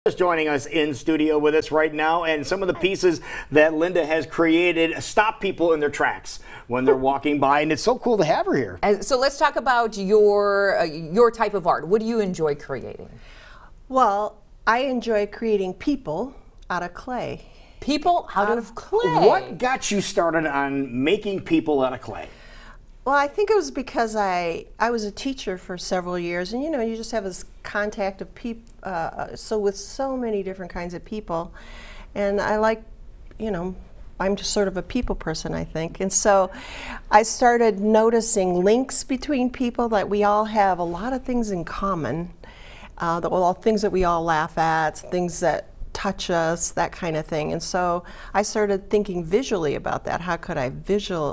Is joining us in studio with us right now, and some of the pieces that Linda has created stop people in their tracks when they're walking by, and it's so cool to have her here. So let's talk about your type of art. What do you enjoy creating? Well, I enjoy creating people out of clay. People out of clay? What got you started on making people out of clay? Well, I think it was because I was a teacher for several years, and you just have this contact of people, so with so many different kinds of people, and I like, I'm just sort of a people person, I think, and so I started noticing links between people, that we all have a lot of things in common, things that we all laugh at, things that touch us, that kind of thing. And so I started thinking visually about that. How could I visually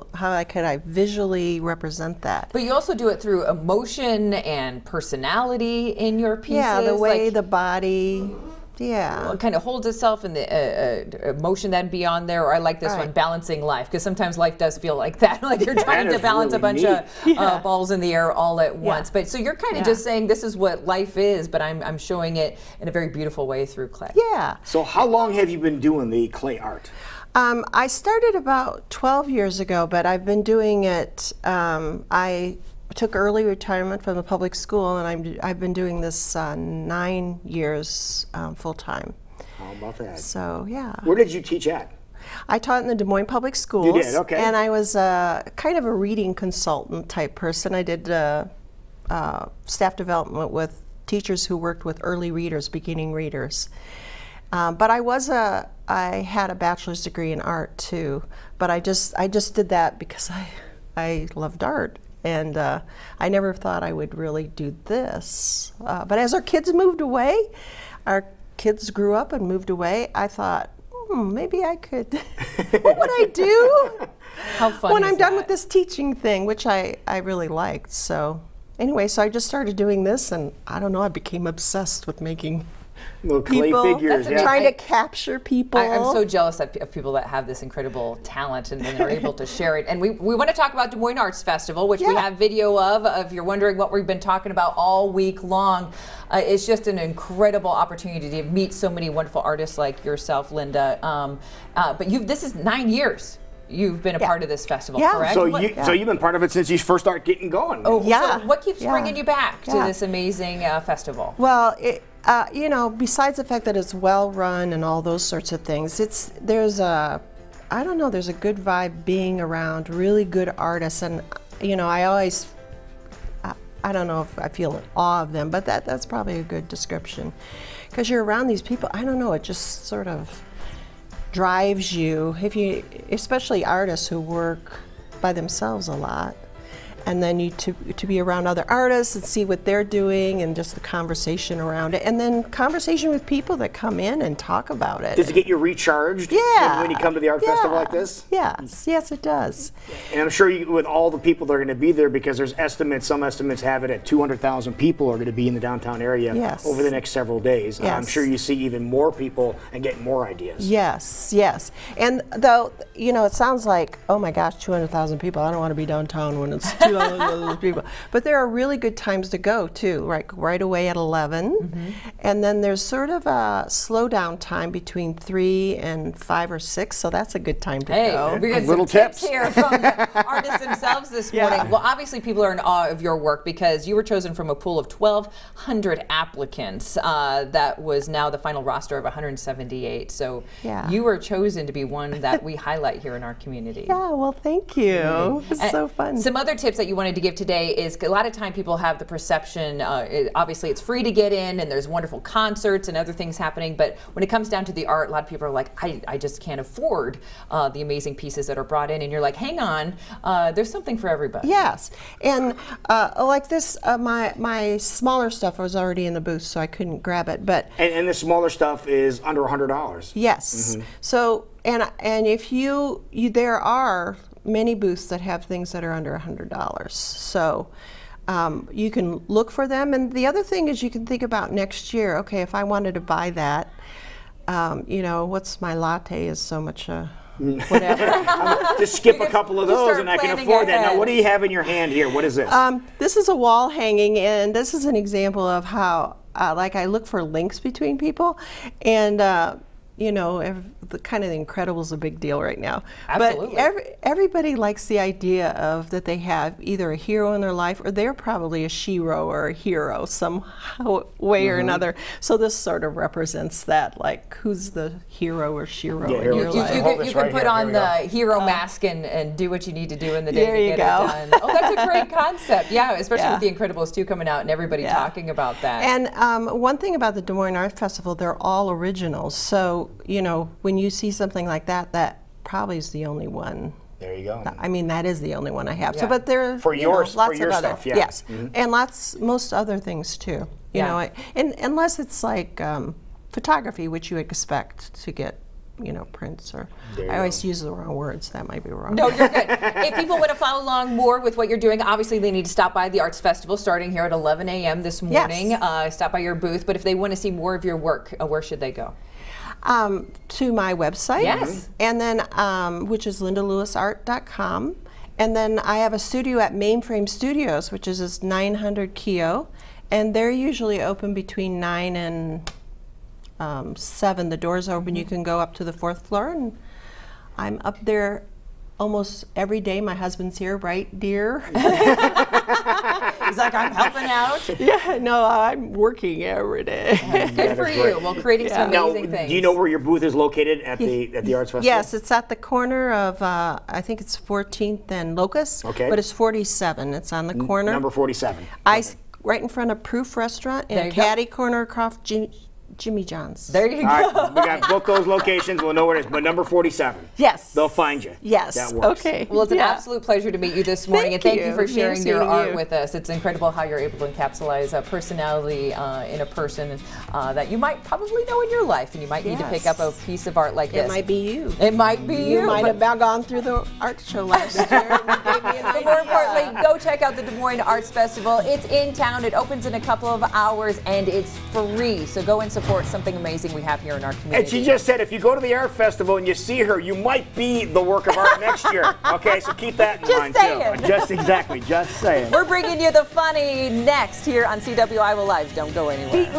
represent that? But you also do it through emotion and personality in your pieces. Yeah, the way the body, yeah. It kind of holds itself, in the emotion that'd be on there. Or I like this one, balancing life, because sometimes life does feel like that, like you're trying to balance a bunch of balls in the air all at once. But so you're kind of just saying this is what life is, but I'm showing it in a very beautiful way through clay. Yeah. So how long have you been doing the clay art? I started about 12 years ago, but I've been doing it, I took early retirement from the public school, and I've been doing this 9 years full time. How about that? So yeah. Where did you teach at? I taught in the Des Moines Public Schools. You did, okay. And I was kind of a reading consultant type person. I did staff development with teachers who worked with early readers, beginning readers. But I had a bachelor's degree in art too. But I just did that because I loved art. And I never thought I would really do this. But as our kids moved away, our kids grew up and moved away, I thought, maybe I could, what would I do? How fun when is I'm done that? with this teaching thing, which I really liked. So anyway, so I just started doing this, and I don't know, I became obsessed with making Little clay people, figures, trying to capture people. I'm so jealous of people that have this incredible talent and are able to share it. And we want to talk about Des Moines Arts Festival, which we have video of. If you're wondering what we've been talking about all week long, it's just an incredible opportunity to meet so many wonderful artists like yourself, Linda. But this is 9 years. You've been a part of this festival, correct? So you've been part of it since you first started getting going. Oh, yeah. So what keeps bringing you back to this amazing festival? Well, besides the fact that it's well run and all those sorts of things, there's a good vibe being around really good artists, and I always, I don't know if I feel in awe of them, but that's probably a good description, because you're around these people. I don't know, it just sort of drives you, especially artists who work by themselves a lot. And then to be around other artists and see what they're doing, and just the conversation around it, and then conversation with people that come in and talk about it. Does it get you recharged when you come to the art festival like this? Yes, it does. And I'm sure with all the people that are going to be there, because there's estimates, some estimates have it at 200,000 people are going to be in the downtown area over the next several days. I'm sure you see even more people and get more ideas. Yes. And though, it sounds like, oh my gosh, 200,000 people, I don't want to be downtown when it's 200,000 people. But there are really good times to go too, right away at 11. And then there's sort of a slow down time between 3 and 5 or 6, so that's a good time to go. We got little some tips here from the artists themselves this morning. Well, obviously people are in awe of your work, because you were chosen from a pool of 1,200 applicants. That was now the final roster of 178. So you were chosen to be one that we highlight here in our community. Yeah, well, thank you. It's so fun. Some other tips that you wanted to give today is, a lot of time people have the perception, obviously it's free to get in and there's wonderful concerts and other things happening, but when it comes down to the art, a lot of people are like, I just can't afford the amazing pieces that are brought in, and you're like, hang on, there's something for everybody. Yes, and like this, my smaller stuff was already in the booth, so I couldn't grab it, but and the smaller stuff is under $100. Yes. So and if there are many booths that have things that are under $100. So you can look for them. And the other thing is, you can think about next year, okay, if I wanted to buy that, what's my latte is so much whatever. Just skip a couple of those and I can afford that. Now, what do you have in your hand here? What is this? This is a wall hanging, and this is an example of how like I look for links between people, and you know, the kind of The Incredibles is a big deal right now. Absolutely. But everybody likes the idea of that they have either a hero in their life, or they're probably a shero or a hero somehow way or another. So this sort of represents that, like who's the hero or shero in your life. You can put on the hero mask and do what you need to do in the day to get it done. Oh, that's a great concept. Yeah, especially with The Incredibles 2 coming out and everybody talking about that. And one thing about the Des Moines Art Festival, they're all originals. So, you know, when you see something like that, that probably is the only one. There you go. I mean, that is the only one I have. So, but there are for yours, lots for your of other, stuff, yeah. yes, and most other things too. You know, and unless it's like photography, which you expect to get, you know, prints or. I always use the wrong words. That might be wrong. No, you're good. If people want to follow along more with what you're doing, obviously they need to stop by the Arts Festival starting here at 11 a.m. this morning. Yes. Stop by your booth. But if they want to see more of your work, where should they go? To my website. Yes. And then, which is lindalewisart.com. And then I have a studio at Mainframe Studios, which is 900 Keogh. And they're usually open between 9 and 7. The doors open. You can go up to the 4th floor, and I'm up there almost every day. My husband's here, right, dear? He's like, I'm helping out. Yeah, no, I'm working every day. Good for you. Well, creating some amazing things. Do you know where your booth is located at the Arts Festival? Yes, it's at the corner of, I think it's 14th and Locust, but it's 47. It's on the corner. Number 47. Right in front of Proof Restaurant, in Caddy Corner across Jimmy John's. There you go. All right, we got both those locations. We'll know where it is. But number 47. Yes. They'll find you. Yes. That works. Okay. Well, it's an absolute pleasure to meet you this morning, and thank you for sharing your art you. with us. It's incredible how you're able to encapsulate a personality in a person that you might probably know in your life, and you might need to pick up a piece of art like this. It might be you. It might be you. You might have gone through the art show last year. But more importantly, go check out the Des Moines Arts Festival. It's in town. It opens in a couple of hours, and it's free. So go and support something amazing we have here in our community. And she just said, if you go to the art festival and you see her, you might be the work of art next year. Okay, so keep that in mind saying. too. Just exactly, just saying. We're bringing you the funny next here on CW Iowa Live. Don't go anywhere.